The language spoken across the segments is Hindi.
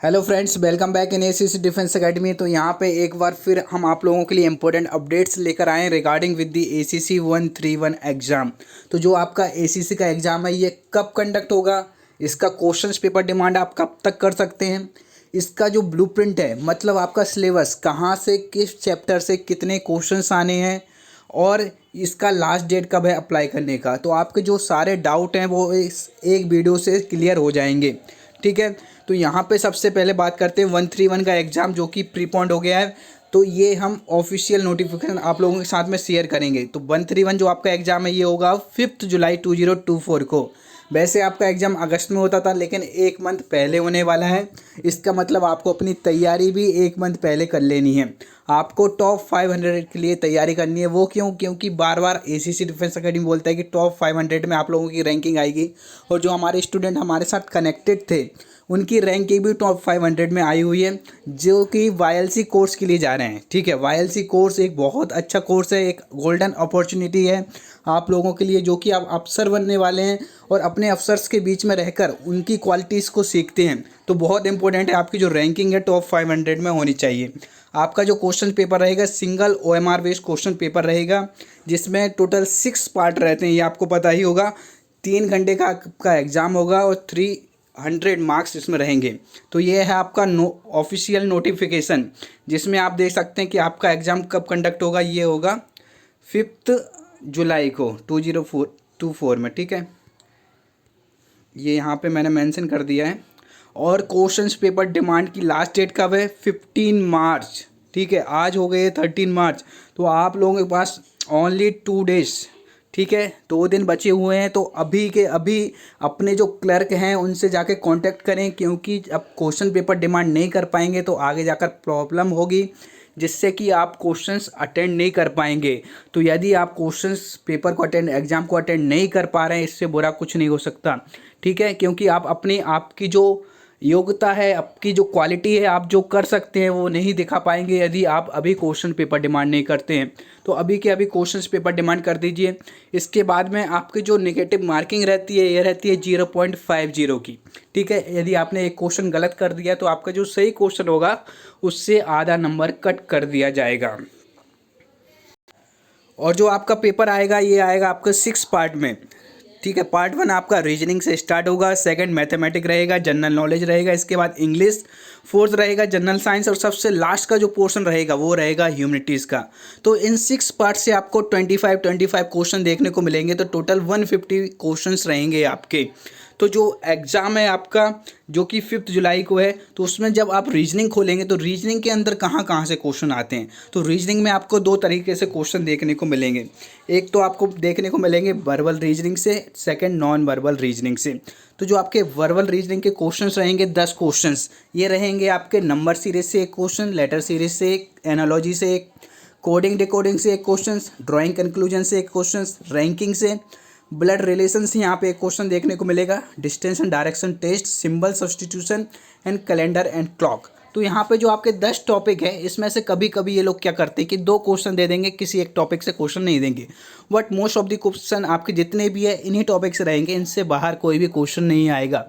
Hello friends, welcome back in ACC defence academy. तो यहाँ पे एक बार फिर हम आप लोगों के लिए इंपॉर्टेंट अपडेट्स लेकर आए हैं regarding with the ACC 131 exam. तो जो आपका एसीसी का एग्ज़ाम है ये कब कंडक्ट होगा, इसका क्वेश्चंस पेपर डिमांड आप कब तक कर सकते हैं, इसका जो ब्लूप्रिंट है मतलब आपका सिलेबस कहाँ से किस चैप्टर से कितने क्वेश्चंस आने हैं और इसका लास्ट डेट कब है अप्लाई करने का। तो आपके जो सारे डाउट हैं वो इस एक वीडियो से क्लियर हो जाएंगे। ठीक है, तो यहाँ पे सबसे पहले बात करते हैं 131 का एग्ज़ाम जो कि प्रीपोन्ड हो गया है। तो ये हम ऑफिशियल नोटिफिकेशन आप लोगों के साथ में शेयर करेंगे। तो 131 जो आपका एग्ज़ाम है ये होगा 5 जुलाई 2024 को। वैसे आपका एग्ज़ाम अगस्त में होता था लेकिन एक मंथ पहले होने वाला है। इसका मतलब आपको अपनी तैयारी भी एक मंथ पहले कर लेनी है। आपको टॉप 500 के लिए तैयारी करनी है। वो क्यों? क्योंकि बार बार एसीसी डिफेंस एकेडमी बोलता है कि टॉप 500 में आप लोगों की रैंकिंग आएगी और जो हमारे स्टूडेंट हमारे साथ कनेक्टेड थे उनकी रैंकिंग भी टॉप 500 में आई हुई है जो कि वाईएलसी कोर्स के लिए जा रहे हैं। ठीक है, वाईएलसी कोर्स एक बहुत अच्छा कोर्स है, एक गोल्डन अपॉर्चुनिटी है आप लोगों के लिए जो कि आप अफसर बनने वाले हैं और अपने अफसर्स के बीच में रहकर उनकी क्वालिटीज़ को सीखते हैं। तो बहुत इंपॉर्टेंट है आपकी जो रैंकिंग है टॉप 500 में होनी चाहिए। आपका जो क्वेश्चन पेपर रहेगा single OMR based question paper रहेगा जिसमें टोटल 6 पार्ट रहते हैं, ये आपको पता ही होगा। 3 घंटे का एग्ज़ाम होगा और 300 मार्क्स इसमें रहेंगे। तो ये है आपका ऑफिशियल नोटिफिकेशन जिसमें आप देख सकते हैं कि आपका एग्ज़ाम कब कंडक्ट होगा। ये होगा 5 जुलाई को 2024 में। ठीक है, ये यहाँ पे मैंने मेंशन कर दिया है। और क्वेश्चंस पेपर डिमांड की लास्ट डेट कब है? 15 मार्च। ठीक है, आज हो गए 13 मार्च, तो आप लोगों के पास ओनली 2 डेज। ठीक है, 2 दिन बचे हुए हैं। तो अभी के अभी अपने जो क्लर्क हैं उनसे जाके कांटेक्ट करें क्योंकि अब क्वेश्चन पेपर डिमांड नहीं कर पाएंगे तो आगे जाकर प्रॉब्लम होगी जिससे कि आप क्वेश्चंस अटेंड नहीं कर पाएंगे। तो यदि आप क्वेश्चंस पेपर को एग्ज़ाम को अटेंड नहीं कर पा रहे हैं इससे बुरा कुछ नहीं हो सकता। ठीक है, क्योंकि आप अपनी आपकी जो योग्यता है, आपकी जो क्वालिटी है, आप जो कर सकते हैं वो नहीं दिखा पाएंगे यदि आप अभी क्वेश्चन पेपर डिमांड नहीं करते हैं। तो अभी के अभी क्वेश्चंस पेपर डिमांड कर दीजिए। इसके बाद में आपकी जो नेगेटिव मार्किंग रहती है ये रहती है 0.50 की। ठीक है, यदि आपने एक क्वेश्चन गलत कर दिया तो आपका जो सही क्वेश्चन होगा उससे आधा नंबर कट कर दिया जाएगा। और जो आपका पेपर आएगा ये आएगा आपका 6 पार्ट में। ठीक है, पार्ट 1 आपका रीजनिंग से स्टार्ट होगा, सेकंड मैथमेटिक्स रहेगा, जनरल नॉलेज रहेगा, इसके बाद इंग्लिश, फोर्थ रहेगा जनरल साइंस और सबसे लास्ट का जो पोर्शन रहेगा वो रहेगा ह्यूमैनिटीज़ का। तो इन 6 पार्ट से आपको 25 क्वेश्चन देखने को मिलेंगे। तो टोटल 150 क्वेश्चंस रहेंगे आपके। तो जो एग्ज़ाम है आपका जो कि 5 जुलाई को है तो उसमें जब आप रीजनिंग खोलेंगे तो रीजनिंग के अंदर कहाँ कहाँ से क्वेश्चन आते हैं। तो रीजनिंग में आपको 2 तरीके से क्वेश्चन देखने को मिलेंगे। एक तो आपको देखने को मिलेंगे वर्बल रीजनिंग से, सेकंड नॉन वर्बल रीजनिंग से। तो जो आपके वर्बल रीजनिंग के क्वेश्चंस रहेंगे 10 क्वेश्चंस, ये रहेंगे आपके नंबर सीरीज से एक क्वेश्चन, लेटर सीरीज से एक, एनालॉजी से एक, कोडिंग डिकोडिंग से एक क्वेश्चन, ड्राइंग कंक्लूजन से एक क्वेश्चन, रैंकिंग से, ब्लड रिलेशन से यहाँ पे एक क्वेश्चन देखने को मिलेगा, distance and direction test, symbol substitution and calendar and clock. तो यहाँ पे जो आपके 10 टॉपिक है इसमें से कभी कभी ये लोग क्या करते हैं कि 2 क्वेश्चन दे देंगे, किसी एक टॉपिक से क्वेश्चन नहीं देंगे। But most of the question आपके जितने भी है इन्हीं टॉपिक से रहेंगे, इनसे बाहर कोई भी क्वेश्चन नहीं आएगा।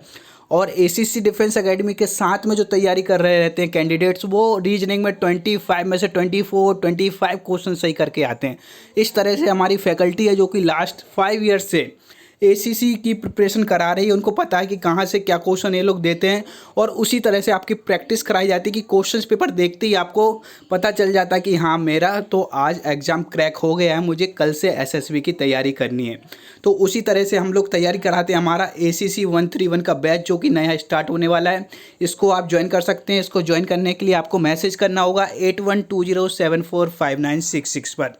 और एसीसी डिफेंस एकेडमी के साथ में जो तैयारी कर रहे रहते हैं कैंडिडेट्स वो रीजनिंग में 25 में से 25 क्वेश्चन सही करके आते हैं। इस तरह से हमारी फैकल्टी है जो कि लास्ट 5 ईयर्स से एसीसी की प्रिपरेशन करा रही है, उनको पता है कि कहाँ से क्या क्वेश्चन ये लोग देते हैं और उसी तरह से आपकी प्रैक्टिस कराई जाती है कि क्वेश्चंस पेपर देखते ही आपको पता चल जाता है कि हाँ मेरा तो आज एग्ज़ाम क्रैक हो गया है, मुझे कल से एसएसबी की तैयारी करनी है। तो उसी तरह से हम लोग तैयारी कराते हैं। हमारा एसीसी 131 का बैच जो कि नया स्टार्ट होने वाला है, इसको आप ज्वाइन कर सकते हैं। इसको ज्वाइन करने के लिए आपको मैसेज करना होगा 8120745966 पर।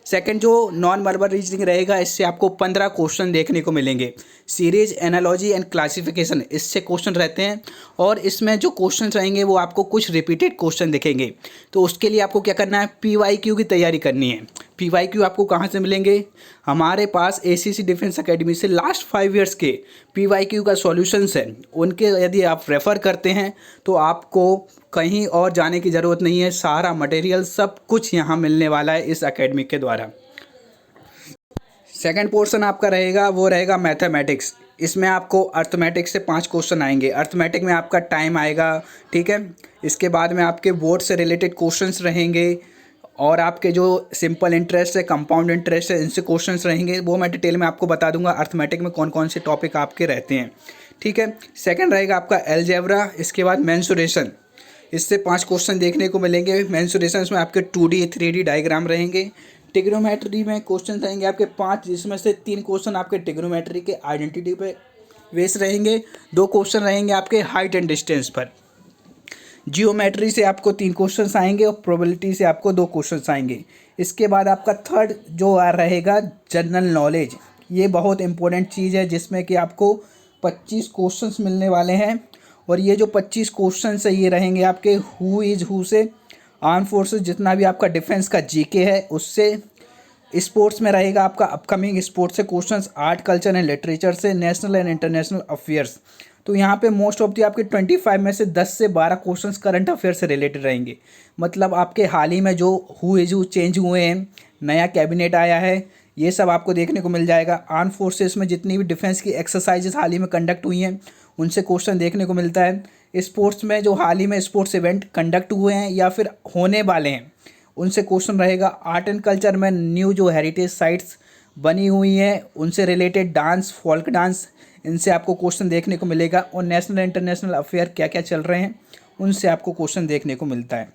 सेकंड जो नॉन वर्बल रीजनिंग रहेगा इससे आपको 15 क्वेश्चन देखने को मिलेंगे। सीरीज, एनालॉजी एंड क्लासिफिकेशन इससे क्वेश्चन रहते हैं और इसमें जो क्वेश्चन रहेंगे वो आपको कुछ रिपीटेड क्वेश्चन दिखेंगे। तो उसके लिए आपको क्या करना है, पीवाईक्यू की तैयारी करनी है। पीवाईक्यू आपको कहाँ से मिलेंगे? हमारे पास एसीसी डिफेंस एकेडमी से लास्ट 5 ईयर्स के पीवाईक्यू का सॉल्यूशंस है, उनके यदि आप रेफ़र करते हैं तो आपको कहीं और जाने की ज़रूरत नहीं है। सारा मटेरियल सब कुछ यहाँ मिलने वाला है इस एकेडमी के द्वारा। सेकंड पोर्शन आपका रहेगा वो रहेगा मैथमेटिक्स। इसमें आपको अर्थमेटिक से 5 क्वेश्चन आएंगे। अर्थमेटिक में आपका टाइम आएगा, ठीक है। इसके बाद में आपके बोर्ड से रिलेटेड क्वेश्चंस रहेंगे और आपके जो सिंपल इंटरेस्ट है, कंपाउंड इंटरेस्ट है, इनसे क्वेश्चंस रहेंगे। वो मैं डिटेल में आपको बता दूंगा अर्थमेटिक में कौन कौन से टॉपिक आपके रहते हैं, ठीक है। सेकंड रहेगा आपका अलजेब्रा, इसके बाद मेंसुरेशन, इससे 5 क्वेश्चन देखने को मिलेंगे। मेंसुरेशन में आपके 2D 3D डायग्राम रहेंगे। ट्रिग्नोमेट्री में क्वेश्चन रहेंगे आपके 5, जिसमें से 3 क्वेश्चन आपके ट्रिग्नोमेट्री के आइडेंटिटी पे बेस रहेंगे, 2 क्वेश्चन रहेंगे आपके हाइट एंड डिस्टेंस पर। जियोमेट्री से आपको 3 क्वेश्चंस आएंगे और प्रोबेबिलिटी से आपको 2 क्वेश्चंस आएंगे। इसके बाद आपका थर्ड जो रहेगा जनरल नॉलेज, ये बहुत इंपॉर्टेंट चीज़ है जिसमें कि आपको 25 क्वेश्चंस मिलने वाले हैं। और ये जो 25 क्वेश्चंस है ये रहेंगे आपके हु इज़ हु से, आर्म फोर्सेस, जितना भी आपका डिफेंस का जीके है उससे। स्पोर्ट्स में रहेगा आपका अपकमिंग स्पोर्ट्स से questions, art culture and literature से, नेशनल एंड इंटरनेशनल अफेयर्स। तो यहाँ पे मोस्ट ऑफ दी आपके 25 में से 10 से 12 क्वेश्चंस करंट अफेयर से रिलेटेड रहेंगे। मतलब आपके हाल ही में जो हु इज़ हु चेंज हुए हैं, नया कैबिनेट आया है, ये सब आपको देखने को मिल जाएगा। आर्म फोर्सेस में जितनी भी डिफेंस की एक्सरसाइजेस हाल ही में कंडक्ट हुई हैं उनसे क्वेश्चन देखने को मिलता है। स्पोर्ट्स में जो हाल ही में स्पोर्ट्स इवेंट कंडक्ट हुए हैं या फिर होने वाले हैं उनसे क्वेश्चन रहेगा। आर्ट एंड कल्चर में न्यू जो हेरिटेज साइट्स बनी हुई हैं उनसे रिलेटेड डांस, फोल्क डांस, इनसे आपको क्वेश्चन देखने को मिलेगा। और नेशनल इंटरनेशनल अफेयर क्या क्या चल रहे हैं उनसे आपको क्वेश्चन देखने को मिलता है।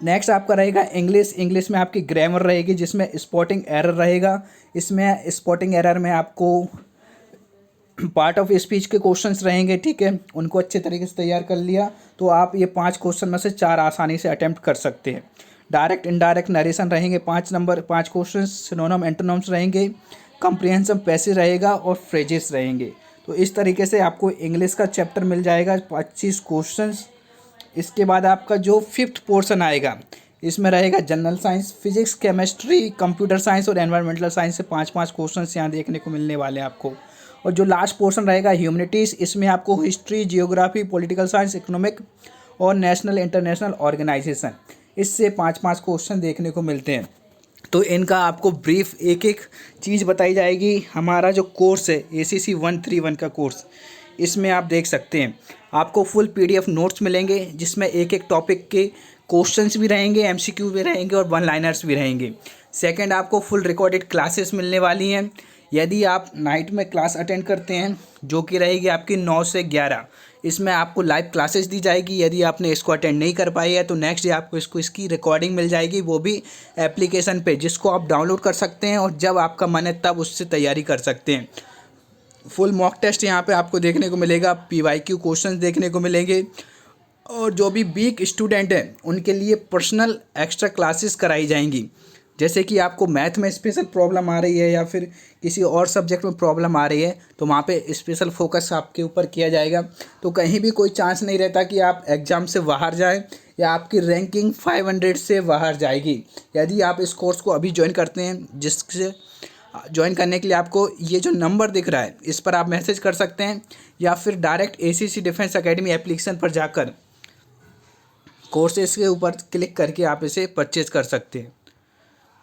नेक्स्ट आपका रहेगा इंग्लिश। इंग्लिश में आपकी ग्रामर रहेगी जिसमें स्पॉटिंग एरर रहेगा। इसमें स्पॉटिंग एरर में आपको पार्ट ऑफ स्पीच के क्वेश्चंस रहेंगे, ठीक है। उनको अच्छे तरीके से तैयार कर लिया तो आप ये 5 क्वेश्चन में से 4 आसानी से अटेम्प्ट कर सकते हैं। डायरेक्ट इनडायरेक्ट नरेशन रहेंगे 5 क्वेश्चन, सिनोनिम एंटोनिम्स रहेंगे, कम्प्रिहेंसिव पैसेज रहेगा और फ्रेजेस रहेंगे। तो इस तरीके से आपको इंग्लिश का चैप्टर मिल जाएगा 25 क्वेश्चंस। इसके बाद आपका जो 5th पोर्शन आएगा इसमें रहेगा general science, physics, chemistry, computer science और एनवायरमेंटल साइंस से 5 क्वेश्चंस यहाँ देखने को मिलने वाले हैं आपको। और जो लास्ट पोर्शन रहेगा ह्यूमैनिटीज़, इसमें आपको history, geography, political science, economic और नेशनल इंटरनेशनल ऑर्गेनाइजेशन, इससे 5 क्वेश्चन देखने को मिलते हैं। तो इनका आपको ब्रीफ एक एक चीज़ बताई जाएगी। हमारा जो कोर्स है ACC 131 का कोर्स, इसमें आप देख सकते हैं आपको फुल PDF नोट्स मिलेंगे जिसमें एक एक टॉपिक के क्वेश्चंस भी रहेंगे, MCQ भी रहेंगे और 1 लाइनर्स भी रहेंगे। सेकंड, आपको फुल रिकॉर्डेड क्लासेस मिलने वाली हैं। यदि आप नाइट में क्लास अटेंड करते हैं जो कि रहेगी आपकी 9 से 11, इसमें आपको लाइव क्लासेस दी जाएगी। यदि आपने इसको अटेंड नहीं कर पाई है तो नेक्स्ट डे आपको इसकी रिकॉर्डिंग मिल जाएगी, वो भी एप्लीकेशन पे, जिसको आप डाउनलोड कर सकते हैं और जब आपका मन है तब उससे तैयारी कर सकते हैं। फुल मॉक टेस्ट यहाँ पे आपको देखने को मिलेगा, PYQ क्वेश्चंस देखने को मिलेंगे। और जो भी वीक स्टूडेंट हैं उनके लिए पर्सनल एक्स्ट्रा क्लासेस कराई जाएंगी। जैसे कि आपको मैथ में स्पेशल प्रॉब्लम आ रही है या फिर किसी और सब्जेक्ट में प्रॉब्लम आ रही है तो वहाँ पे स्पेशल फोकस आपके ऊपर किया जाएगा। तो कहीं भी कोई चांस नहीं रहता कि आप एग्ज़ाम से बाहर जाएं या आपकी रैंकिंग 500 से बाहर जाएगी। यदि आप इस कोर्स को अभी ज्वाइन करते हैं, जिससे ज्वाइन करने के लिए आपको ये जो नंबर दिख रहा है इस पर आप मैसेज कर सकते हैं या फिर direct ACC defence academy application पर जाकर कोर्सेज के ऊपर क्लिक करके आप इसे परचेज कर सकते हैं।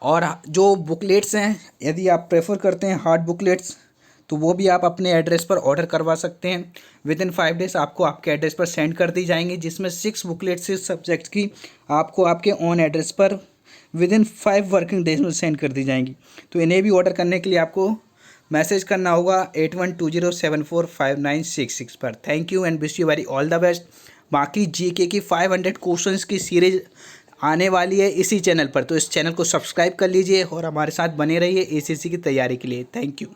और जो बुकलेट्स हैं, यदि आप प्रेफर करते हैं हार्ड बुकलेट्स, तो वो भी आप अपने एड्रेस पर ऑर्डर करवा सकते हैं। विदिन 5 डेज़ आपको आपके एड्रेस पर सेंड कर दी जाएंगी, जिसमें 6 बुकलेट्स इस सब्जेक्ट की आपको आपके ऑन एड्रेस पर विदिन 5 वर्किंग डेज में सेंड कर दी जाएंगी। तो इन्हें भी ऑर्डर करने के लिए आपको मैसेज करना होगा 8120745966 पर। Thank you and wish you very all the best. बाकी GK की 500 क्वेश्चंस की सीरीज आने वाली है इसी चैनल पर, तो इस चैनल को सब्सक्राइब कर लीजिए और हमारे साथ बने रहिए ACC की तैयारी के लिए। Thank you.